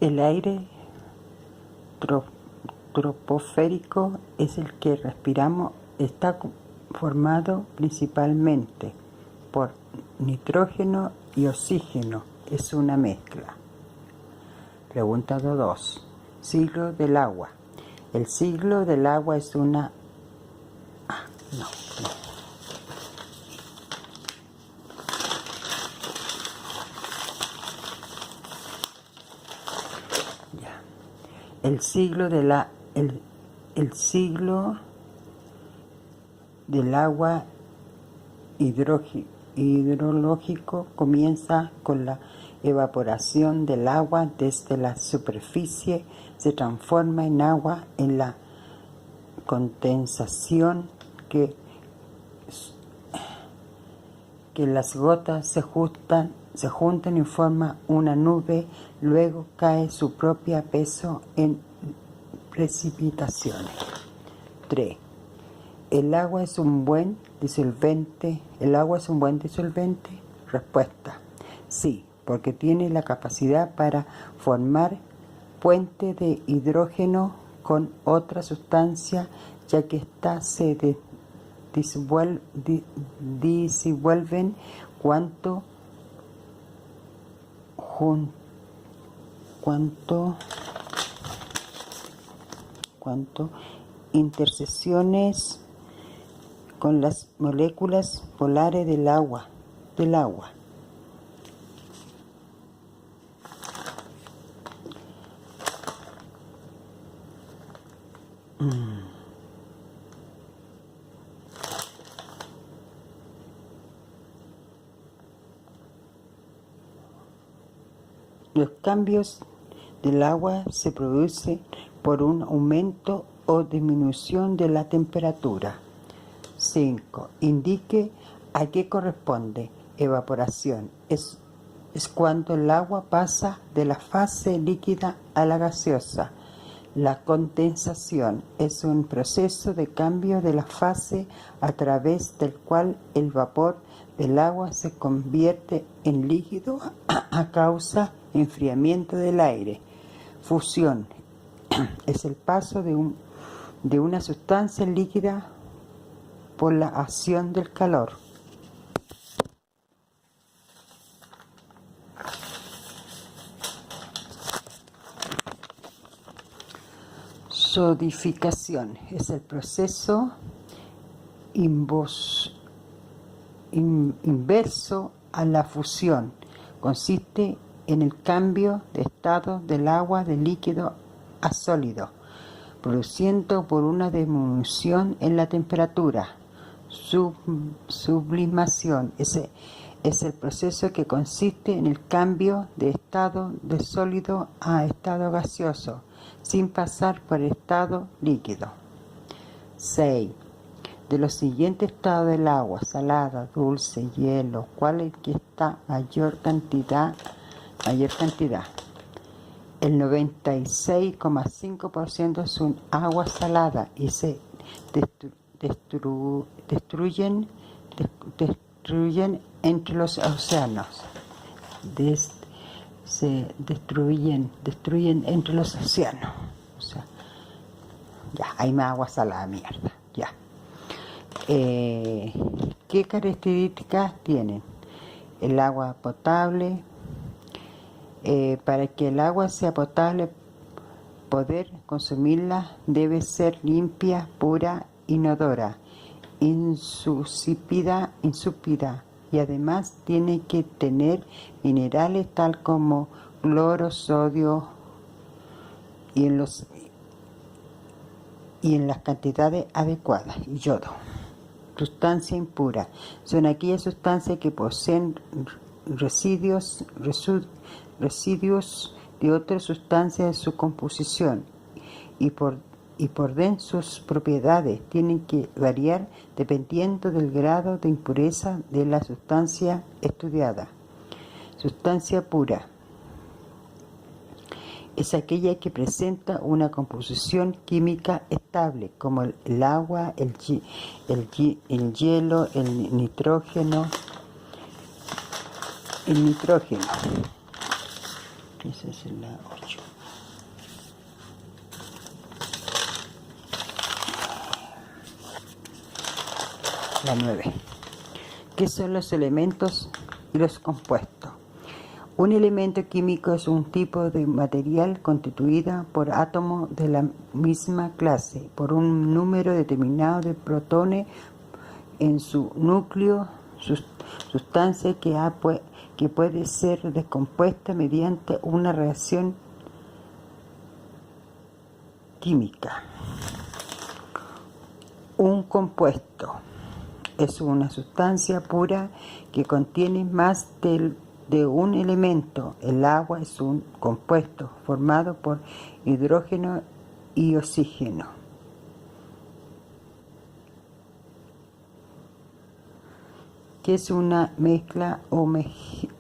El aire troposférico es el que respiramos, está formado principalmente por nitrógeno y oxígeno, es una mezcla. Pregunta 2. Ciclo del agua. El ciclo del agua es una... no. Ya. El ciclo del agua hidrológico comienza con la evaporación del agua desde la superficie, se transforma en agua en la condensación, que las gotas se juntan y forman una nube, luego cae su propio peso en precipitaciones. 3. ¿El agua es un buen disolvente? ¿El agua es un buen disolvente? Respuesta: sí, porque tiene la capacidad para formar puente de hidrógeno con otra sustancia, ya que éstas se disuelven cuanto intersecciones con las moléculas polares del agua. Los cambios del agua se producen por un aumento o disminución de la temperatura. 5. Indique a qué corresponde. Evaporación es cuando el agua pasa de la fase líquida a la gaseosa. La condensación es un proceso de cambio de la fase a través del cual el vapor del agua se convierte en líquido a causa de enfriamiento del aire. Fusión es el paso de una sustancia líquida por la acción del calor. Solidificación es el proceso inverso a la fusión. Consiste en el cambio de estado del agua de líquido a sólido, produciendo por una disminución en la temperatura. Sublimación es el proceso que consiste en el cambio de estado de sólido a estado gaseoso, sin pasar por el estado líquido. 6. De los siguientes estados del agua, salada, dulce, hielo, ¿cuál es el que está mayor cantidad? El 96,5% es un agua salada y se destruyen entre los océanos. Se destruyen entre los océanos. O sea, ya, hay más agua salada, mierda, ya. ¿Qué características tienen? El agua potable. Para que el agua sea potable, poder consumirla debe ser limpia, pura, inodora, insípida, y además tiene que tener minerales tal como cloro, sodio y en las cantidades adecuadas, y yodo. Sustancia impura son aquellas sustancias que poseen residuos de otras sustancias en su composición y por sus propiedades tienen que variar dependiendo del grado de impureza de la sustancia estudiada. Sustancia pura es aquella que presenta una composición química estable, como el agua, el hielo, el nitrógeno. Esa es la 8. La 9. ¿Qué son los elementos y los compuestos? Un elemento químico es un tipo de material constituido por átomos de la misma clase, por un número determinado de protones en su núcleo, sustancia que puede ser descompuesta mediante una reacción química. Un compuesto es una sustancia pura que contiene más de un elemento. El agua es un compuesto formado por hidrógeno y oxígeno. ¿Qué es una mezcla homogénea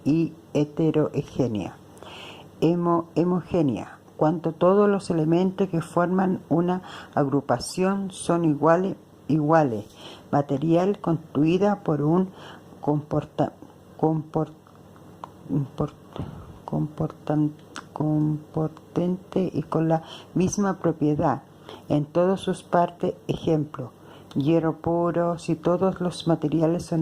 y heterogénea? Homogénea, cuando todos los elementos que forman una agrupación son iguales, material constituida por un componente y con la misma propiedad en todas sus partes. Ejemplo: hierro puro. Si todos los materiales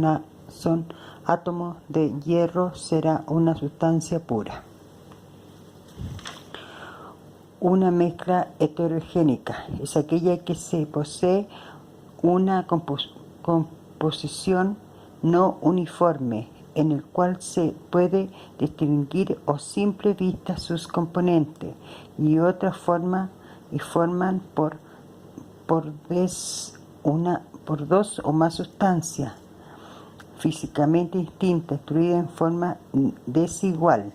son átomos de hierro, será una sustancia pura. Una mezcla heterogénea es aquella que se posee una composición no uniforme, en el cual se puede distinguir a simple vista sus componentes y otras forman por dos o más sustancias físicamente distintas, distribuidas en forma desigual.